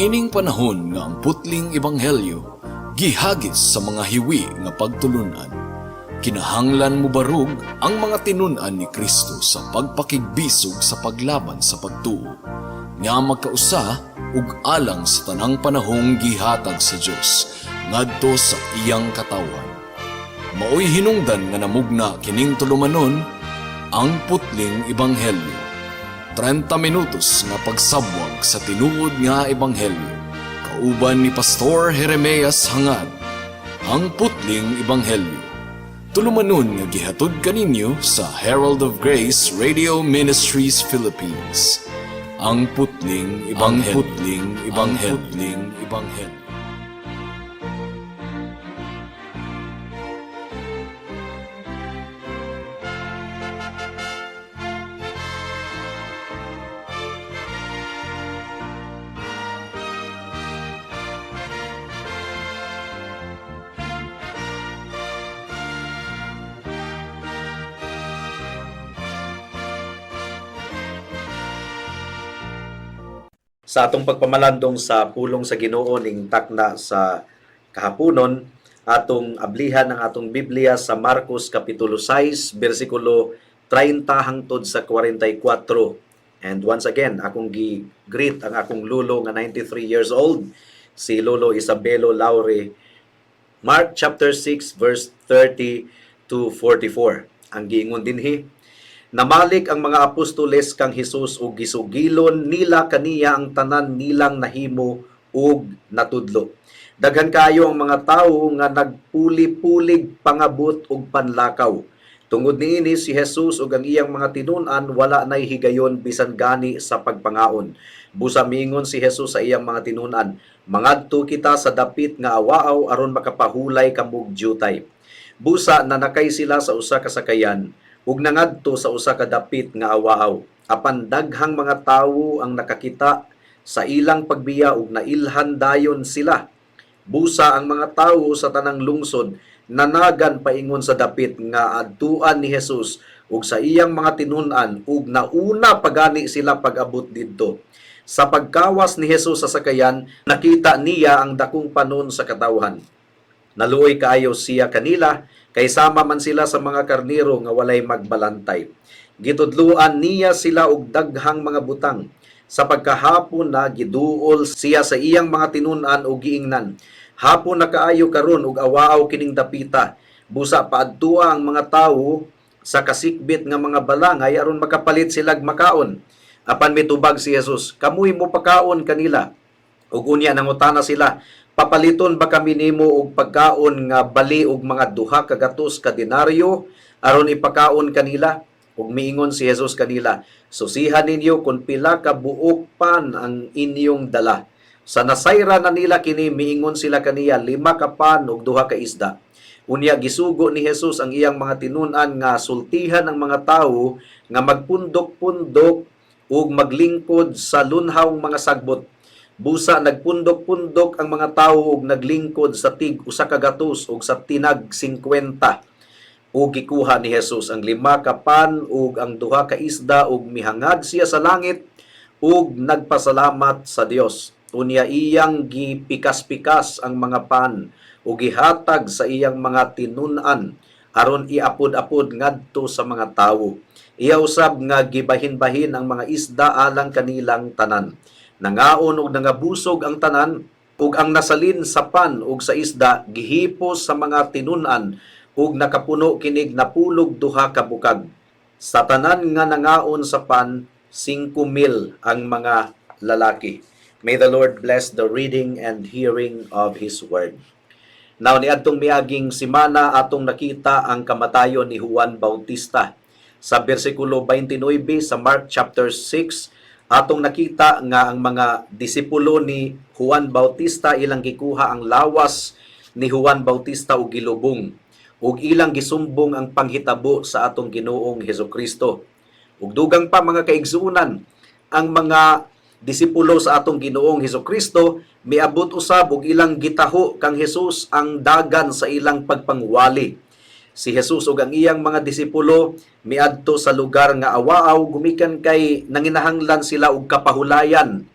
Niining panahon nga ang putling ebanghelyo gihagis sa mga hiwi nga pagtulunan. Kinahanglan mo barug ang mga tinun-an ni Kristo sa pagpakigbisog sa paglaban sa pagtuo, nga magkausa ug alang sa tanang panahong gihatag sa Dios ngadto sa iyang katawan. Maoy hinungdan nga namugna kining tulumanon ang putling ebanghelyo. 30 minutos nga pagsabwag sa tinuod nga ebanghelyo. Kauban ni Pastor Jeremias Hangad, ang putling ebanghelyo. Tulumanon nga gihatod kaninyo sa Herald of Grace Radio Ministries Philippines. Ang putling ebanghelyo. Sa atong pagpamalandong sa pulong sa Ginoo ning takna sa kahaponon, atong ablihan ang atong Biblia sa Marcos kapitulo 6 bersikulo 30 hangtod sa 44. And once again, akong gi-greet ang akong lulo nga 93 years old, si Lolo Isabelo Laure. Mark chapter 6 verse 30 to 44. Ang giingon dinhi, namalik ang mga apostoles kang Hesus ug gisugilon nila kaniya ang tanan nilang nahimo ug natudlo. Daghan kayo ang mga tawo nga nagpuli-pulig pangabot ug panlakaw. Tungod niini si Hesus ug ang iyang mga tinun-an wala nay higayon bisan gani sa pagpangaon. Busa mingon si Hesus sa iyang mga tinun-an, mangadto kita sa dapit nga awaaw aron makapahulay kamug diutay. Busa nanakay sila sa usa ka sakayan ug nangadto sa usa ka dapit nga awaaw. Apan daghang mga tawo ang nakakita sa ilang pagbiya ug nailhan dayon sila. Busa ang mga tawo sa tanang lungsod nanagan paingon sa dapit nga adtuan ni Hesus ug sa iyang mga tinun-an ug nauna pagani sila pag-abot didto. Sa pagkawas ni Hesus sa sakayan, nakita niya ang dakong panon sa katawhan. Naluoy kaayo siya kanila, kay sama man sila sa mga karniro nga walay magbalantay. Gitudluan niya sila og daghang mga butang. Sa pagkahapon na giduol siya sa iyang mga tinun-an og giingnan. Hapon na kaayo karon og awaaw kining dapita. Busa paadtua ang mga tawo sa kasikbit nga mga balangay aron makapalit silag makaon. Apan mitubag si Jesus, kamuy mo pakaon kanila. Ug unya nangutana sila, papaliton ba kami nimo og pagkaon nga bali og mga 2 ka gatos ka denaryo aron ipakaon kanila? Ug miingon si Jesus kanila, susihan ninyo kung pila ka buok pan ang inyong dala. Sa nasayra na nila kini, miingon sila kaniya, 5 ka pan ug 2 ka isda. Unya gisugo ni Jesus ang iyang mga tinun-an nga sultihan ang mga tawo nga magpundok-pundok ug maglingkod sa lunhawng mga sagbot. Busa nagpundok-pundok ang mga tawo ug naglingkod sa tig 1 ka gatos ug sa tinag 50. Ug gikuha ni Jesus ang 5 ka pan ug ang 2 ka isda ug mihangad siya sa langit ug nagpasalamat sa Dios. Unya iyang gipikas-pikas ang mga pan ug gihatag sa iyang mga tinun-an aron iapod-apod ngadto sa mga tawo. Iya usab nga gibahin-bahin ang mga isda alang kanilang tanan. Nangaon ug nangabusog ang tanan ug ang nasalin sa pan ug sa isda gihipos sa mga tinun-an ug nakapuno kinig napulog 2 ka bukag. Sa tanan nga nangaon sa pan 5,000 ang mga lalaki. May the Lord bless the reading and hearing of His word. Now niadtong miaging semana atong nakita ang kamatayon ni Juan Bautista. Sa bersikulo 29 sa Mark chapter 6, atong nakita nga ang mga disipulo ni Juan Bautista ilang gikuha ang lawas ni Juan Bautista ug gilubong ug ilang gisumbong ang panghitabo sa atong Ginoong Hesukristo. Ug dugang pa mga kaigsuonan, ang mga disipulo sa atong Ginoong Hesukristo miabot usab og ilang gitaho kang Hesus ang dagan sa ilang pagpangwali. Si Jesus ug ang iyang mga disipulo miadto sa lugar nga awaaw gumikan kay nanginahanglan sila og kapahulayan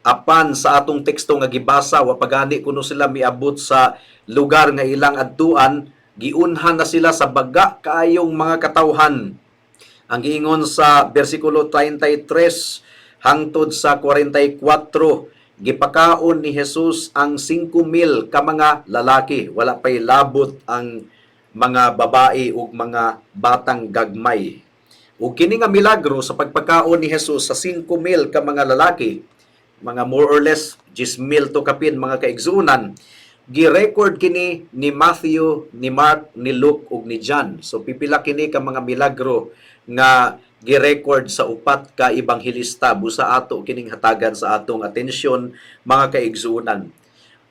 apan sa atong teksto nga gibasa wa pagani kuno sila miabot sa lugar nga ilang adtuan, giunhan na sila sa baga kaayong mga katawhan. Ang giingon sa bersikulo 33 hangtod sa 44, gipakaon ni Jesus ang 5,000 ka mga lalaki, wala pay labot ang mga babae ug mga batang gagmay. Ug kini nga milagro sa pagpakaon ni Jesus sa 5,000 ka mga lalaki, mga more or less 10,000 to kapin mga kaigsuunan, gi-record kini ni Matthew, ni Mark, ni Luke ug ni John. So pipila kini ka mga milagro nga gi-record sa upat ka ebanghelista. Busa ato kining hatagan sa atong atensyon mga kaigsuunan.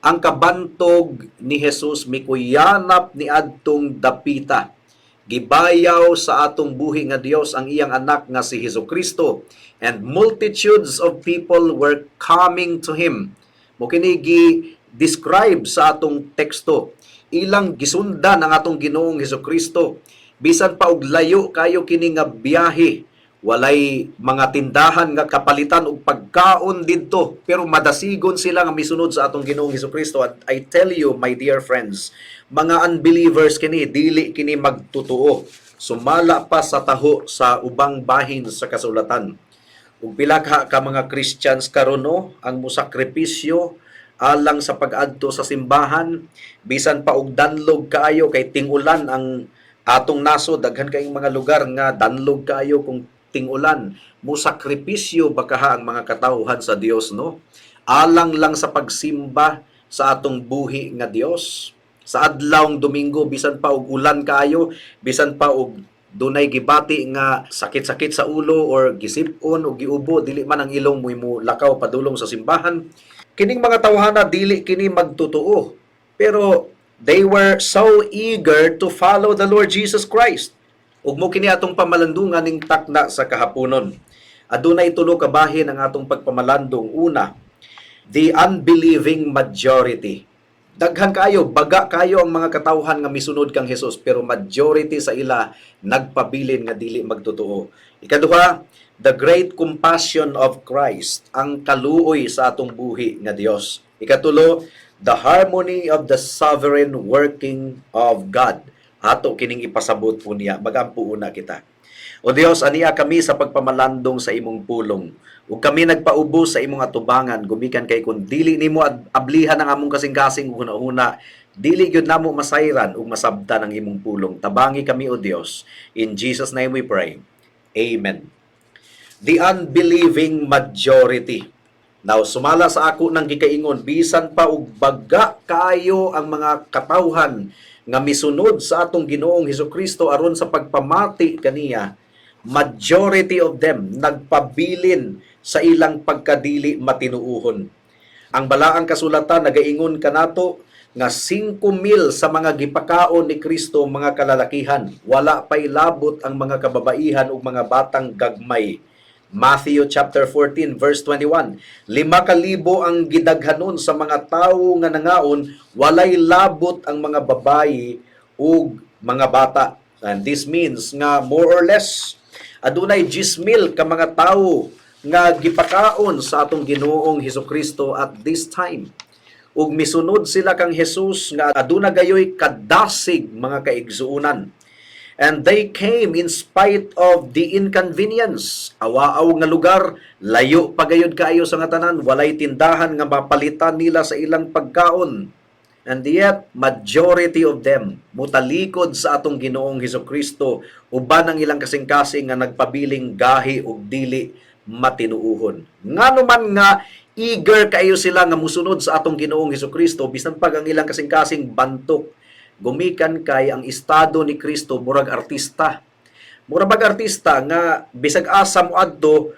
Ang kabantog ni Jesus mikuyanap ni adtong dapita. Gibayaw sa atong buhi nga Dios ang iyang anak nga si Hesukristo, and multitudes of people were coming to him. Mo kini gi-describe sa atong teksto. Ilang gisundan ang atong Ginoong Hesukristo. Bisan pa og layo kayo kini nga biyahe, walay mga tindahan nga kapalitan og pagkaon didto, pero madasigon sila nga misunod sa atong Ginoong Hesukristo. At I tell you, my dear friends, mga unbelievers kini, dili kini magtutuo. Sumala pa sa taho sa ubang bahin sa kasulatan. Ug pila ka mga Christians karon no, ang musakripisyo alang sa pag-adto sa simbahan, bisan pa og danlog kaayo kay tingulan ang atong nasod. Daghan kayong mga lugar nga danlog kaayo kung tingulan. Musakripisyo bakaha ang mga katawhan sa Dios no, alang lang sa pagsimba sa atong buhi nga Dios. Sa adlawng Domingo, bisan pa og ulan kaayo, bisan pa og dunay gibati nga sakit-sakit sa ulo or gisip-on o giubo, dili man ang ilong mo lakaw padulong sa simbahan, kining mga tawhana dili kini magtutuo. Pero they were so eager to follow the Lord Jesus Christ. Ug mo kini atong pamalandungan ning takna sa kahaponon. Adunay tulo ka bahin ang atong pagpamalandong. Una, the unbelieving majority. Daghan kayo, baga kayo ang mga katawhan nga misunod kang Hesus, pero majority sa ila nagpabilin nga dili magtutuo. Ikaduha, the great compassion of Christ, ang kaluoy sa atong buhi nga Dios. Ikatulo, the harmony of the sovereign working of God. Ato kining ipasabot po niya, magampo una kita. O Dios, aniya kami sa pagpamalandong sa imong pulong. Ug kami nagpaubo sa imong atubangan, gumikan kay kun dili nimo ablihan ang among kasing-kasing una-una, dili gyud namo masayran ug masabtan ang imong pulong. Tabangi kami o Dios. In Jesus name we pray. Amen. The unbelieving majority. Now, sumala sa ako ng gikaingon, bisan pa og baga kayo ang mga katawhan nga misunod sa atong Ginoong Hesukristo aron sa pagpamati kaniya, majority of them nagpabilin sa ilang pagkadili matinuuhon. Ang balaang kasulatan nagaingon kanato nga 5,000 sa mga gipakaon ni Kristo mga kalalakihan, wala pay labot ang mga kababaihan ug mga batang gagmay. Matthew chapter 14 verse 21, 5,000 ang gidaghanon sa mga tawo nga nangaon, walay labot ang mga babayi ug mga bata. And this means nga more or less adunay 10,000 ka mga tawo nga gipakaon sa atong Ginoong Hesukristo at this time. Ug misunod sila kang Jesus nga aduna gayoy kadasig mga kaigsuunan. And they came in spite of the inconvenience. Awaaw nga lugar, layo pagayod kaayo sa nga tanan, walay tindahan nga mapalitan nila sa ilang pagkaon. And yet, majority of them mutalikod sa atong Ginoong Hesukristo, uban ang ilang kasing-kasing nga nagpabiling gahi ug dili matinuuhon. Ngano man nga eager kayo sila nga musunod sa atong Ginoong Hesukristo, bisan pag ang ilang kasing-kasing bantok, gumikan kay ang estado ni Kristo murag artista. Murag artista nga bisag asa mo adto,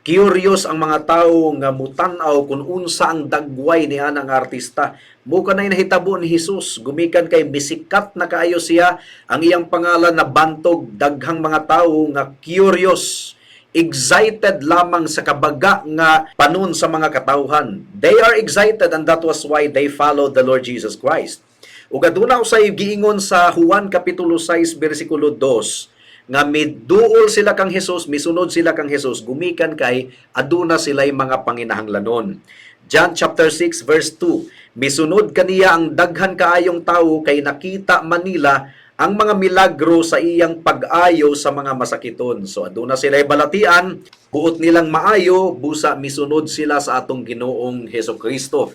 curious ang mga tawo nga mutan-aw kung unsa ang dagway ni anang artista. Mo kanay nahitabo ni Jesus, gumikan kay misikat na kaayo siya, ang iyang pangalan na bantog, daghang mga tawo nga curious, excited lamang sa kabaga nga panon sa mga katawhan. They are excited and that was why they followed the Lord Jesus Christ. Ug aduna usay giingon sa Juan kapitulo 6 bersikulo 2 nga miduol sila kang Hesus, misunod sila kang Hesus, gumikan kay aduna sila'y mga panginahanglanon. John chapter 6 verse 2, misunod kaniya ang daghan kaayong tawo kay nakita manila ang mga milagro sa iyang pag-ayo sa mga masakiton. So aduna sila'y balatian, buot nilang maayo, busa misunod sila sa atong Ginoong Hesukristo.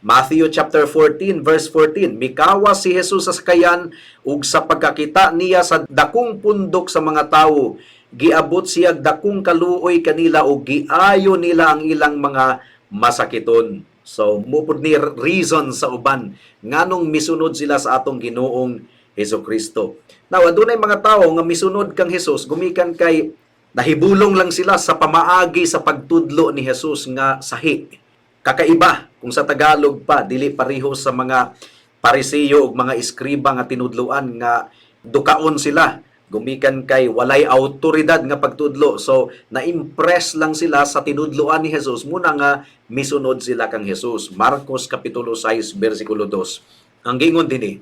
Matthew chapter 14 verse 14, mikawas si Jesus sa sakayan ug sa pagkakita niya sa dakong pundok sa mga tawo, giabot siya dakong kaluoy kanila ug giayo nila ang ilang mga masakiton. So mupod ni reason sa uban nganong misunod sila sa atong Ginoong Hesukristo. Now adunay mga tawo nga misunod kang Jesus, gumikan kay nahibulong lang sila sa pamaagi sa pagtudlo ni Jesus nga sahi. Kakaiba kung sa Tagalog pa, dili pareho sa mga Pariseo ug mga iskriba nga tinudloan nga dukaon sila. Gumikan kay walay autoridad nga pagtudlo. So, na-impress lang sila sa tinudloan ni Jesus muna nga misunod sila kang Jesus. Marcos Kapitulo 6, versikulo 2. Ang gingon dinhi,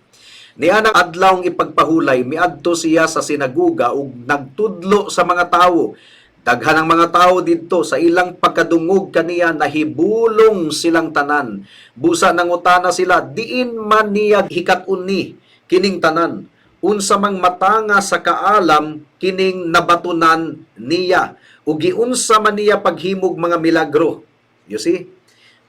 niya nang adlawng ipagpahulay, miadto siya sa sinaguga ug nagtudlo sa mga tawo. Daghan ang mga tao didto sa ilang pagkadungog kaniya nahibulong silang tanan. Busa nangutana sila, diin man niya hikat-on ni kining tanan. Unsa mang matanga sa kaalam kining nabatunan niya. Ug giunsa man niya paghimog mga milagro. You see?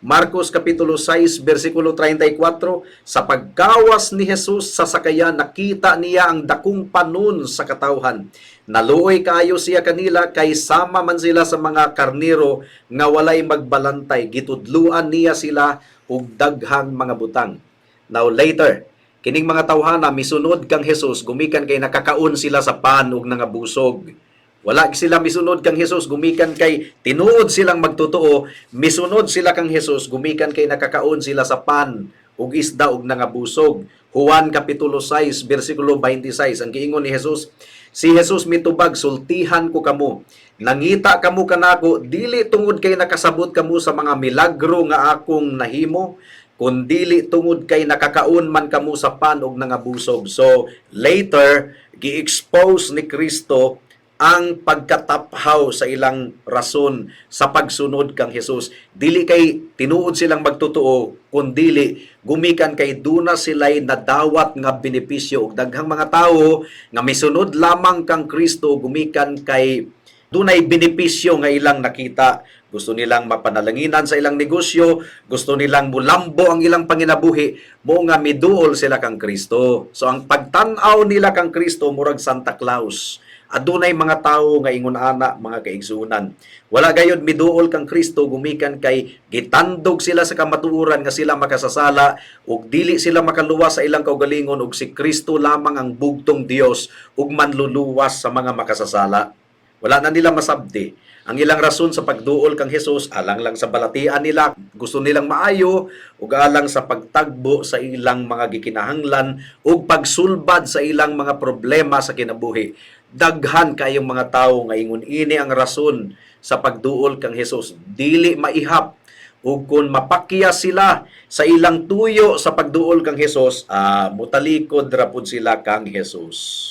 Marcos Kapitulo 6, versikulo 34, sa pagkawas ni Jesus sa sakayan, nakita niya ang dakong panon sa katawhan. Naluoy kaayo siya kanila, kay sama man sila sa mga karnero nga walay magbalantay. Gitudluan niya sila og daghang mga butang. Now later, kining mga tawhana misunod kang Jesus, gumikan kay nakakaon sila sa pan ug nangabusog. Wala sila misunod kang Jesus, gumikan kay tinuod silang magtotoo, misunod sila kang Jesus, gumikan kay nakakaon sila sa pan ug isda ug nangabusog. Juan Kapitulo 6, versikulo 26, ang giingon ni Jesus, si Jesus mitubag, sultihan ko kamo. Nangita kamo kanako, dili tungod kay nakasabot kamo sa mga milagro nga akong nahimo, kundili tungod kay nakakaon man kamo sa pan ug nangabusog. So, later, gi-expose ni Kristo ang pagkataphaw sa ilang rason sa pagsunod kang Jesus. Dili kay tinuod silang magtotoo, kundili gumikan kay duna sila'y nadawat nga benepisyo ug daghang mga tawo nga misunod lamang kang Kristo, gumikan kay dunay benepisyo nga ilang nakita. Gusto nilang mapanalanginan sa ilang negosyo, gusto nilang mulambo ang ilang panginabuhi, mo nga miduol sila kang Kristo. So ang pagtan-aw nila kang Kristo murag Santa Claus. Adunay mga tawo nga ingon ana, mga kaigsunan. Wala gayud miduol kang Kristo, gumikan kay gitandog sila sa kamatuoran nga sila makasasala ug dili sila makaluwas sa ilang kaugalingon ug si Kristo lamang ang bugtong Dios ug manluluwas sa mga makasasala. Wala na nila masabdi. Ang ilang rason sa pagduol kang Jesus, alang lang sa balatian nila, gusto nilang maayo, ug alang sa pagtagbo sa ilang mga gikinahanglan, ug pagsulbad sa ilang mga problema sa kinabuhi. Daghan kayong mga tao nga ingon ini ang rason sa pagduol kang Jesus. Dili maihap, ug kung mapakya sila sa ilang tuyo sa pagduol kang Jesus, mutalikod rapod sila kang Jesus.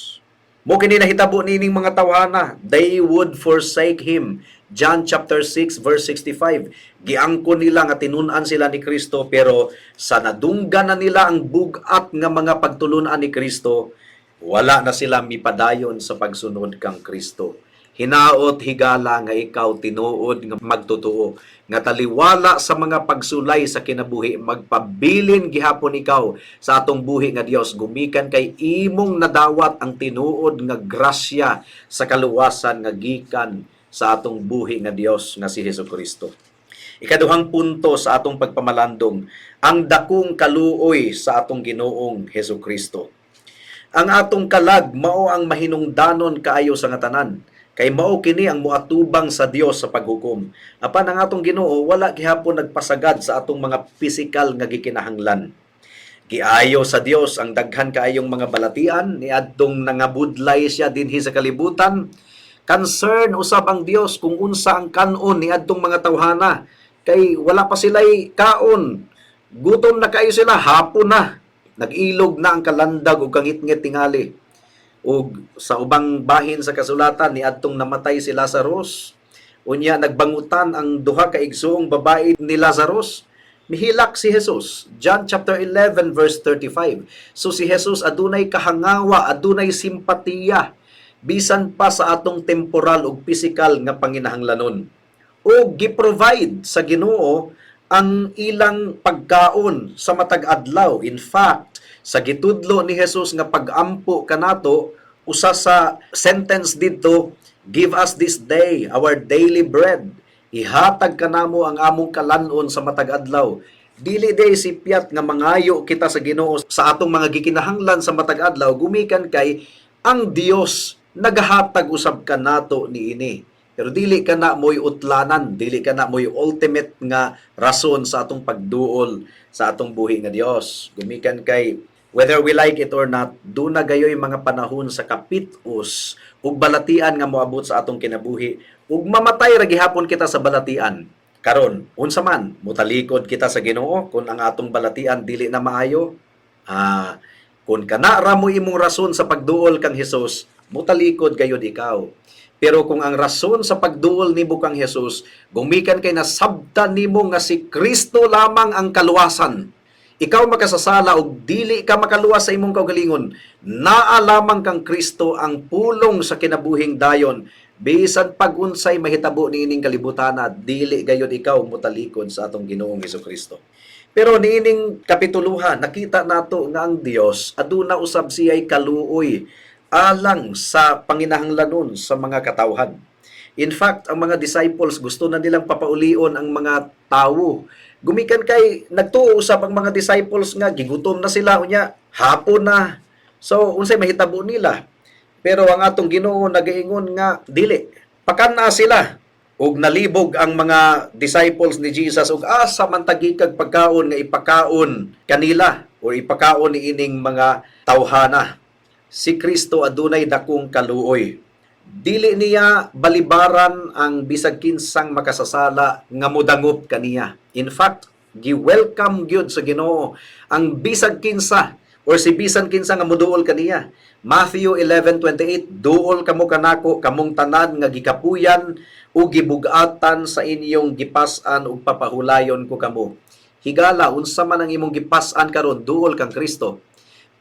Mo kini nahitabo nining mga tawhana, they would forsake him. John chapter 6 verse 65. Giangkon nila nga tinun-an sila ni Kristo, pero sa nadunggan na nila ang bugat nga mga pagtulunan ni Kristo, wala na sila mipadayon sa pagsunod kang Kristo. Hinaot higala nga ikaw tinuod nga magtotoo, nga taliwala sa mga pagsulay sa kinabuhi, magpabilin gihapon ikaw sa atong buhi nga Dios, gumikan kay imong nadawat ang tinuod nga grasya sa kaluwasan nga gikan sa atong buhi nga Dios nga si Hesukristo. Ikaduhang punto sa atong pagpamalandong, ang dakong kaluoy sa atong Ginoong Hesukristo. Ang atong kalag mao ang mahinungdanon kaayo sa nga tanan. Kay mao kini ang moatubang sa Dios sa paghukom. Apan ang atong Ginoo wala gihapon nagpasagad sa atong mga pisikal nga gikinahanglan. Giayo sa Dios ang daghan kaayong mga balatian, niadtong nangabudlay siya dinhi sa kalibutan. Concern usab ang Dios kung unsa ang kanon niadtong mga tawhana. Kay wala pa sila'y kaon. Gutom na kayo sila, hapon na. Nag-ilog na ang kalandag o kangit-ngit tingali. ug sa ubang bahin sa kasulatan niadtong namatay si Lazarus, unya nagbangutan ang duha ka igsoong babae ni Lazarus, mihilak si Jesus. John chapter 11 verse 35. So si Jesus adunay kahangawa, adunay simpatiya bisan pa sa atong temporal ug physical nga panginahanglanon. O gi-provide sa Ginoo ang ilang pagkaon sa matag adlaw. In fact, sa gitudlo ni Jesus nga pag-ampo kanato, usa sa sentence dito, give us this day our daily bread. Ihatag kanamo ang among kalanon sa matag adlaw. Dili day sipyat nga mangayo kita sa Ginoo sa atong mga gikinahanglan sa matag adlaw, gumikan kay ang Dios nagahatag usab kanato niini. Pero dili ka na mo'y utlanan, dili ka na mo'y ultimate nga rason sa atong pagduol sa atong buhi nga Dios. Gumikan kay whether we like it or not, do na gayoy mga panahon sa kapitos ug balatian nga moabot sa atong kinabuhi ug mamatay ra gihapon kita sa balatian. Karon, unsa man mutalikod kita sa Ginoo kung ang atong balatian dili na maayo? Kung kana ra mo imong rason sa pagduol kang Hesus, mutalikod gayud ikaw. Pero kung ang rason sa pagduol nimo kang Hesus, gumikan kay nasabtan nimo nga si Kristo lamang ang kaluwasan, ikaw makasasala og dili ka makaluwas sa imong kaugalingon, naa lamang kang Kristo ang pulong sa kinabuhing dayon. Bisan pag-unsay mahitabo niining kalibutana, dili gayud ikaw mutalikod sa atong Ginoong Hesukristo. Pero niining kapituluhan, nakita nato nga ang Dios aduna usab siya'y kaluoy alang sa panginahanglanon sa mga katawhan. In fact, ang mga disciples gusto na nilang papaulion ang mga tawo. Gumikan kay nagtuo usab ang mga disciples nga gigutom na sila unya, hapon na. So unsay mahitabo nila? Pero ang atong Ginoo nagaingon nga dili. Pakan na sila ug nalibog ang mga disciples ni Jesus ug asa man tagikag pagkaon nga ipakaon kanila o ipakaon ni ining mga tawhana. Si Kristo adunay dakong kaluoy. Dili niya balibaran ang bisag kinsang makasasala nga modangop kaniya. In fact, gi-welcome gyud sa Ginoo ang bisag kinsa or si bisan kinsa nga moduol kaniya. Matthew 11:28, duol kamo kanako kamong tanan nga gikapuyan o gibugatan sa inyong gipas-an ug papahulayon ko kamo. Higala unsa man ang imong gipas-an karon, duol kang Kristo.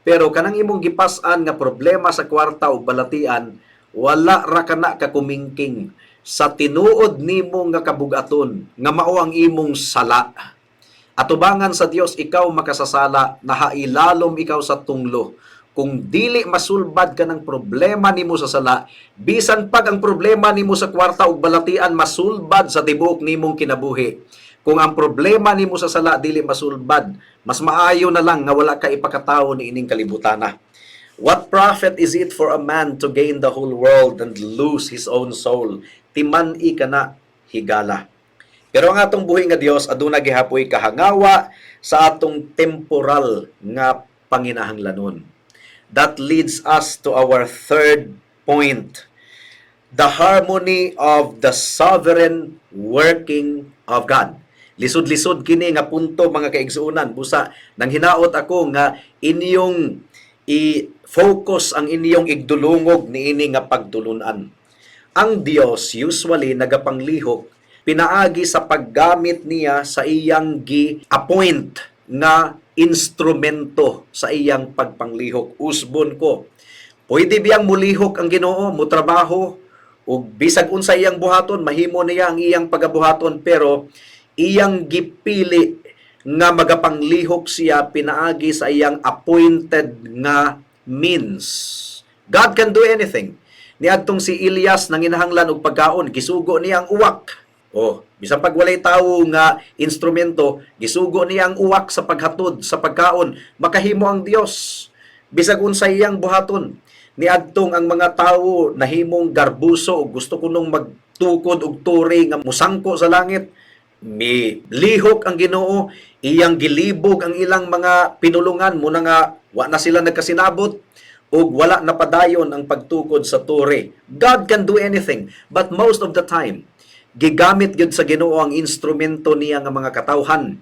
Pero kanang imong gipas-an nga problema sa kwarta ug balatian, wala ra kana ka kumingking sa tinuod nimo nga kabugaton nga mao ang imong sala. Atubangan sa Dios ikaw makasasala, nahailalom ikaw sa tunglo. Kung dili masulbad ka ng problema nimo sa sala, bisan pag ang problema nimo sa kwarta ug balatian masulbad sa tibuok nimong kinabuhi. Kung ang problema nimo sa sala dili masulbad, mas maayo na lang nga wala ka ipakatawo ni ining kalibutana. What profit is it for a man to gain the whole world and lose his own soul? Timan-i kana higala. Pero ang atong buhi nga Dios aduna gihapoy kahangawa sa atong temporal nga panginahanglanon. That leads us to our third point. The harmony of the sovereign working of God. Lisod-lisod kini nga punto mga kaigsuunan. Busa nang hinaot ako nga inyong i-focus ang inyong igdulungog niini nga pagtulunan. Ang Dios usually nagapanglihok pinaagi sa paggamit niya sa iyang gi-appoint nga instrumento sa iyang pagpanglihok. Usbon ko, pwede biyang mulihok ang Ginoo, mutrabaho, ug bisag unsa iyang buhaton, mahimo niya ang iyang pagabuhaton, pero iyang gipili nga magapanglihok siya pinaagi sa iyang appointed nga means. God can do anything. Niadtong si Elias nanginahanglan og pagkaon, gisugo niya ang uwak. Bisan pag walay tawo nga instrumento, gisugo niya ang uwak sa paghatod sa pagkaon, makahimo ang Dios. Bisag unsay iyang buhaton. Niadtong ang mga tawo nahimong garbuso ug gusto kunong magtukod og turi nga musangko sa langit, milihok ang Ginoo, iyang gilibog ang ilang mga pinulungan muna nga wa na sila nagkasinabot ug wala napadayon ang pagtukod sa turi. God can do anything, but most of the time gigamit gyud sa Ginoo ang instrumento niya nga mga katawhan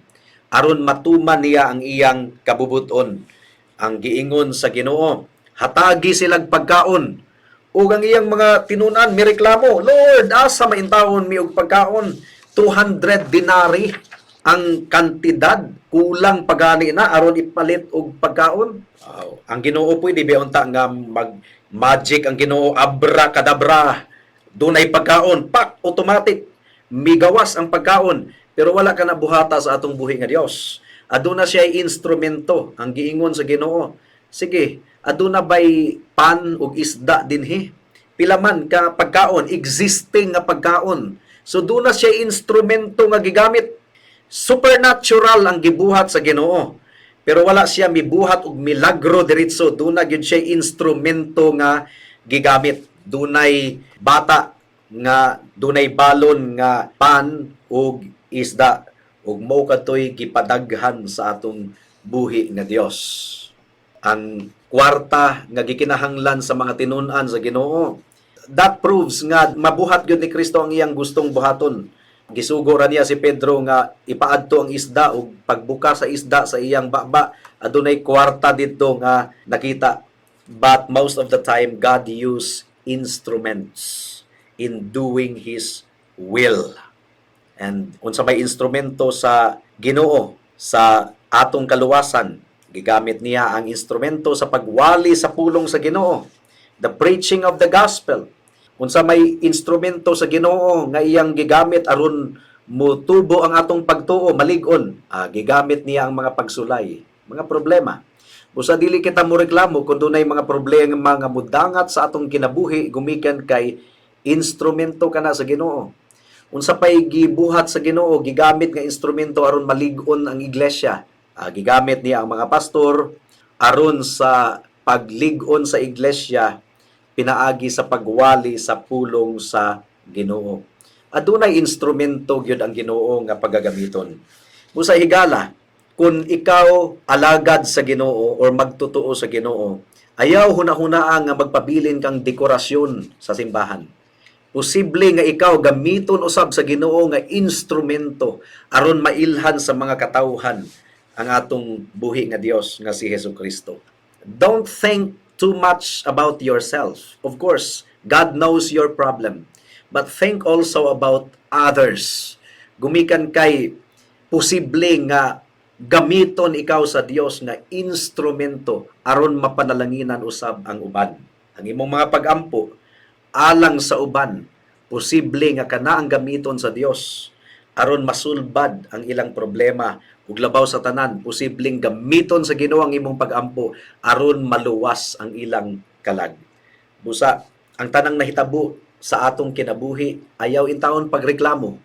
aron matuman niya ang iyang kabubuton. Ang giingon sa Ginoo, hatagi silang pagkaon. Ug ang iyang mga tinunan mireklamo, Lord, asa maintawon mi og pagkaon? 200 dinari ang kantidad, kulang pagani na aron ipalit og pagkaon. Ang Ginoo pwede unta nga mag magic ang Ginoo, abracadabra, dunay pagkaon, pak, automatic migawas ang pagkaon, pero wala ka na buhata sa atong buhi nga Dios. Aduna siya instrumento, ang giingon sa Ginoo. Sige, aduna bay pan ug isda dinhi. Pila man ka pagkaon, existing nga pagkaon. So duna siya instrumento nga gigamit. Supernatural ang gibuhat sa Ginoo. Pero wala siya mibuhat og milagro diretso. Duna gyud siya instrumento nga gigamit. Dunay bata nga dunay balon nga pan ug isda, ug mao katoy gipadaghan sa atong buhi nga Dios. Ang kwarta nga gikinahanglan sa mga tinun-an sa Ginoo, that proves nga mabuhat gyud ni Kristo ang iyang gustong buhaton. Gisugo ra niya si Pedro nga ipaadto ang isda ug pagbuka sa isda sa iyang baba, adunay kwarta didto nga nakita. But most of the time God used instruments in doing His will. And unsa may instrumento sa Ginoo sa atong kaluwasan, gigamit niya ang instrumento sa pagwali sa pulong sa Ginoo, the preaching of the gospel. Unsa may instrumento sa Ginoo nga iyang gigamit aron motubo ang atong pagtuo, malig-on, gigamit niya ang mga pagsulay, mga problema. Busa dili kita mo reklamo kung dunay mga problema nga mudangat sa atong kinabuhi, gumikan kay instrumento kana sa Ginoo. Unsa pay gibuhat sa Ginoo, gigamit nga instrumento aron malig-on ang iglesia. Gigamit niya ang mga pastor aron sa paglig-on sa iglesia, pinaagi sa pagwali sa pulong sa Ginoo. Adunay instrumento gyud ang Ginoo nga paggagamiton. Busa higala, kung ikaw alagad sa Ginoo or magtutuo sa Ginoo, ayaw hunahunaan nga magpabilin kang dekorasyon sa simbahan. Posible nga ikaw gamiton usab sa Ginoo nga instrumento aron mailhan sa mga katawhan ang atong buhi nga Dios nga si Hesukristo. Don't think too much about yourself. Of course, God knows your problem. But think also about others. Gumikan kay posible nga gamiton ikaw sa Dios nga instrumento aron mapanalanginan usab ang uban. Ang imong mga pag-ampo alang sa uban, posible nga kana ang gamiton sa Dios aron masulbad ang ilang problema ug labaw sa tanan, posibleng gamiton sa Ginoo ang imong pag-ampo aron maluwas ang ilang kalag. Busa, ang tanang nahitabo sa atong kinabuhi ayaw intawon pagreklamo.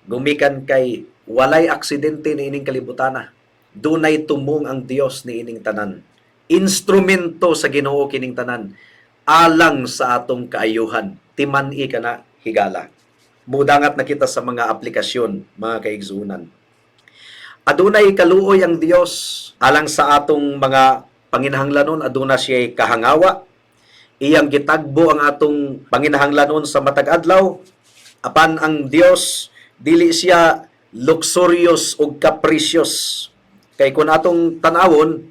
Gumikan kay walay aksidente ni ining kalibutana. Dunay tumong ang Dios ni ining tanan. Instrumento sa Ginoo kining tanan alang sa atong kaayuhan. Timan-i kana higala. Mudangat na kita sa mga aplikasyon, mga kaigsunan. Adunay kaluoy ang Dios alang sa atong mga panginahanglanon, aduna siya kahangawa. Iyang gitagbo ang atong panginahanglanon sa matag adlaw. Apan ang Dios dili siya luxurious ug capricious. Kay kun atong tanawon,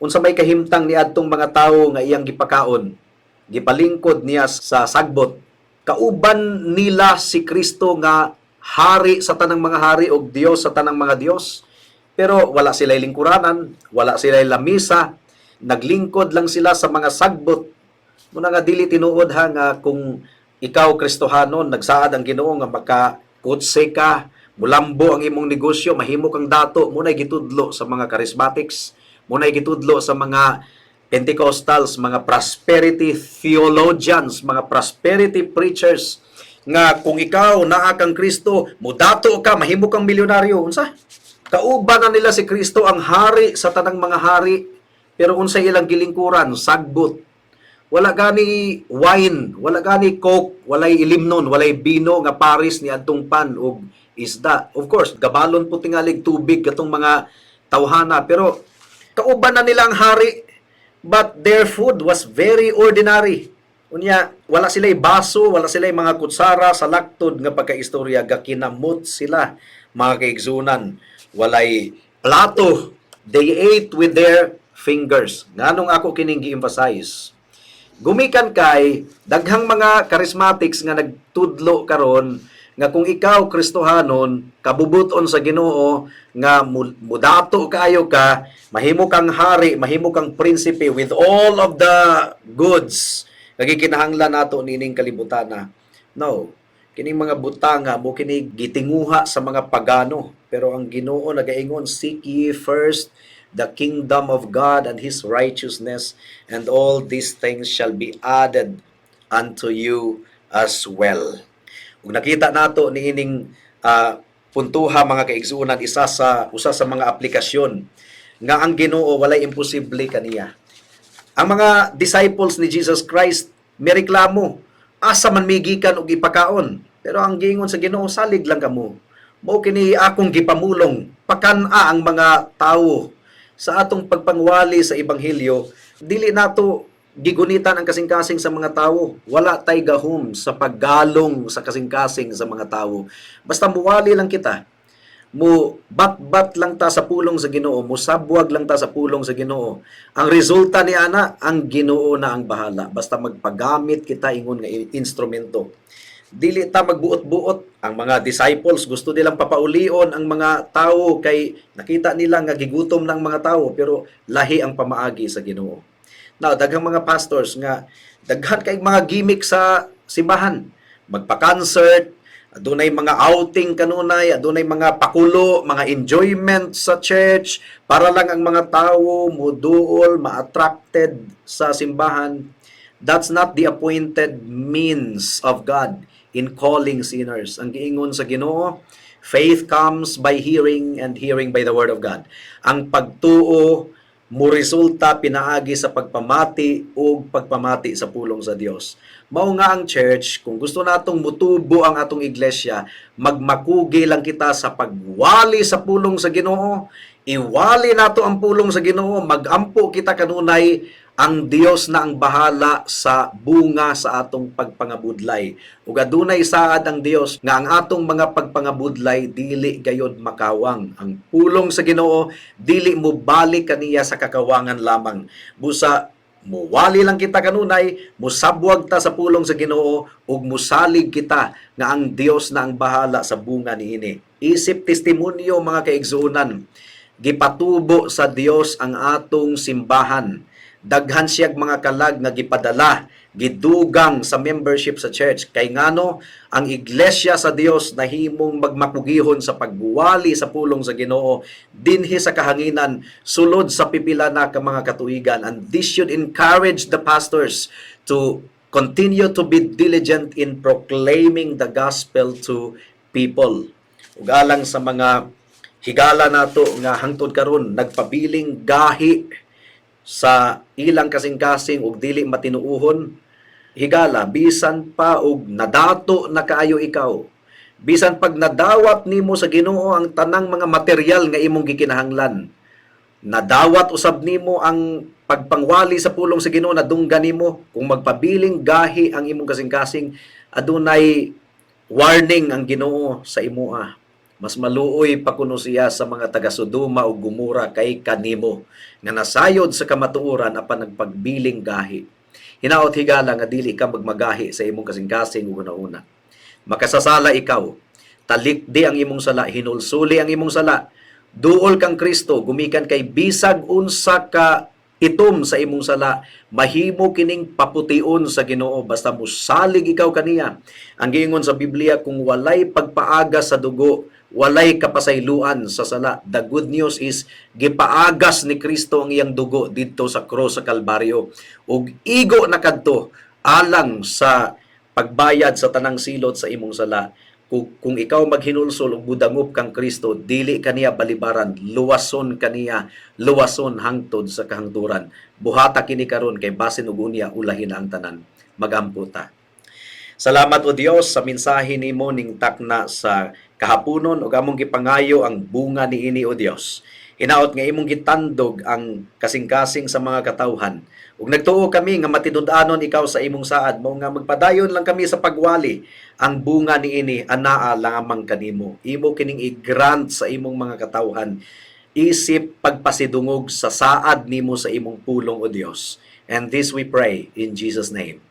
unsa may kahimtang ni adtong mga tawo nga iyang gipakaon, gipalingkod niya sa sagbot, kauban nila si Kristo nga hari sa tanang mga hari o Dios sa tanang mga Dios. Pero wala sila lingkuranan, wala sila lamisa, naglingkod lang sila sa mga sagbot. Muna nga dili tinuod ha nga kung ikaw Kristohanon, nagsaad ang Ginoo nga makakutse ka, mulambo ang imong negosyo, mahimo kang dato, muna'y gitudlo sa mga charismatics, muna'y gitudlo sa mga Pentecostals, mga prosperity theologians, mga prosperity preachers, nga kung ikaw naa kang Kristo, mudato ka, mahimo kang milyonaryo. Unsa? Kauban na nila si Kristo ang hari sa tanang mga hari, pero unsay ilang gilingkuran, sagbot. Wala gani wine, wala gani coke, walay ilimnon, walay bino nga paris ni adtong pan ug isda. Of course, gabalon po tingalig tubig katong mga tawhana, pero kauban na nila ang hari. But their food was very ordinary. Unya, wala sila'y baso, wala sila'y mga kutsara sa laktod nga pagkaistorya, gakinamot sila, mga kaigsunan. Walay plato. They ate with their fingers. Nganong ako kining gi-emphasize? Gumikan kay daghang mga charismatics nga nagtudlo karon nga kung ikaw Kristohanon, kabubuton sa Ginoo nga mudato kaayo ka, mahimo kang hari, mahimo kang prinsipe with all of the goods nga gikinahanglan nato nining kalibutan. No. Kining mga butanga mo kini gitinguha sa mga pagano, pero ang Ginoo nagaingon, seek ye first the kingdom of God and His righteousness, and all these things shall be added unto you as well. Kung nakita nato ni ining puntuha mga kaigsuonan, usa sa mga aplikasyon nga ang Ginoo walay imposible kaniya. Ang mga disciples ni Jesus Christ mireklamo, asa man migikan og ipakaon. Pero ang giingon sa Ginoo, salig lang kamo. Mao kini akong gipamulong, pakana ang mga tawo sa atong pagpangwali sa ebanghelyo. Dili nato gigunitan ang kasing-kasing sa mga tawo. Wala tay gahom sa paggalong sa kasing-kasing sa mga tawo. Basta muwali lang kita. Mo bat-bat lang ta sa pulong sa Ginoo, mo sabwag lang ta sa pulong sa Ginoo. Ang resulta ni ana, ang Ginoo na ang bahala. Basta magpagamit kita ingon nga instrumento. Dili ta magbuot-buot. Ang mga disciples gusto nilang papaulion ang mga tao kay nakita nila nga gigutom ng mga tao, pero lahi ang pamaagi sa Ginoo. Now, daghang mga pastors nga daghan kay mga gimmick sa simbahan. Magpa-concert, adunay mga outing kanunay, adunay mga pakulo, mga enjoyment sa church para lang ang mga tao moduol, ma-attracted sa simbahan. That's not the appointed means of God in calling sinners. Ang giingon sa Ginoo, faith comes by hearing and hearing by the word of God. Ang pagtuo mo resulta pinaagi sa pagpamati o pagpamati sa pulong sa Dios. Mao nga ang church, kung gusto natong mutubo ang atong iglesia, magmakugi lang kita sa pagwali sa pulong sa Ginoo. Iwali nato ang pulong sa Ginoo, magampo kita kanunay, ang Dios na ang bahala sa bunga sa atong pagpangabudlay. Ug adunay saad ang Dios nga ang atong mga pagpangabudlay dili gayod makawang. Ang pulong sa Ginoo dili mo balik kaniya sa kakawangan lamang. Busa muwali lang kita kanunay, musabwag ta sa pulong sa Ginoo ug musalig kita nga ang Dios na ang bahala sa bunga niini. Isip testimonyo mga kaigsuonan, gipatubo sa Dios ang atong simbahan. Daghan siyag mga kalag nga gipadala, gidugang sa membership sa church. Kay ngano, ang iglesia sa Dios nahimong magmakugihon sa pagbuwali sa pulong sa Ginoo dinhi sa kahanginan sulod sa pipila na ka mga katuigan. And this should encourage the pastors to continue to be diligent in proclaiming the gospel to people. Ug alang sa mga higala nato nga hangtod karon nagpabiling gahi sa ilang kasing-kasing ug dili matinuuhon, higala bisan pa og nadato na kaayo ikaw, bisan pag nadawat nimo sa Ginoo ang tanang mga material nga imong gikinahanglan, nadawat usab nimo ang pagpangwali sa pulong sa Ginoo, nadunggan nimo, kung magpabiling gahi ang imong kasing-kasing, adunay warning ang Ginoo sa imoa. Mas maluoy pa kuno siya sa mga taga-Sodoma o Gomora kay kanimo nga nasayod sa kamatuoran apan nagpagbiling gahi. Hinaot higala nga dili ka magmagahi sa imong kasing-kasing una-una. Makasasala ikaw, talikdi ang imong sala, hinulsuli ang imong sala, duol kang Kristo, gumikan kay bisag unsa ka itom sa imong sala, mahimo kining papution sa Ginoo basta musalig ikaw kaniya. Ang giingon sa Biblia, kung walay pagpaaga sa dugo, walay kapasayloan sa sala. The good news is gipaagas ni Kristo ang iyang dugo didto sa cross sa Kalbaryo ug igo na kadto alang sa pagbayad sa tanang silot sa imong sala. Kung ikaw maghinulsol ug budangop kang Kristo, dili kaniya balibaran, luwason kaniya, luwason hangtod sa kahangturan. Buhata kini karon kay basin ug unya ulahin na ang tanan. Magampo ta. Salamat o Dios sa mensahe nimo ning takna sa kahaponon ug among gipangayo ang bunga niini o Dios. Hinaot nga imong gitandog ang kasing-kasing sa mga katawhan. Ug nagtuo kami nga matinud-anon ikaw sa imong saad mo nga magpadayon lang kami sa pagwali. Ang bunga niini anaa lamang kanimo. Imo kining i-grant sa imong mga katawhan. isip pagpasidungog sa saad nimo sa imong pulong o Dios. And this we pray in Jesus' name.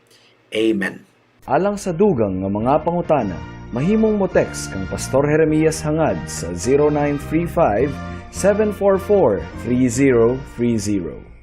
Amen. Alang sa dugang nga mga pangutana, mahimong mo text kang Pastor Jeremias hangad sa 0935 744 3030.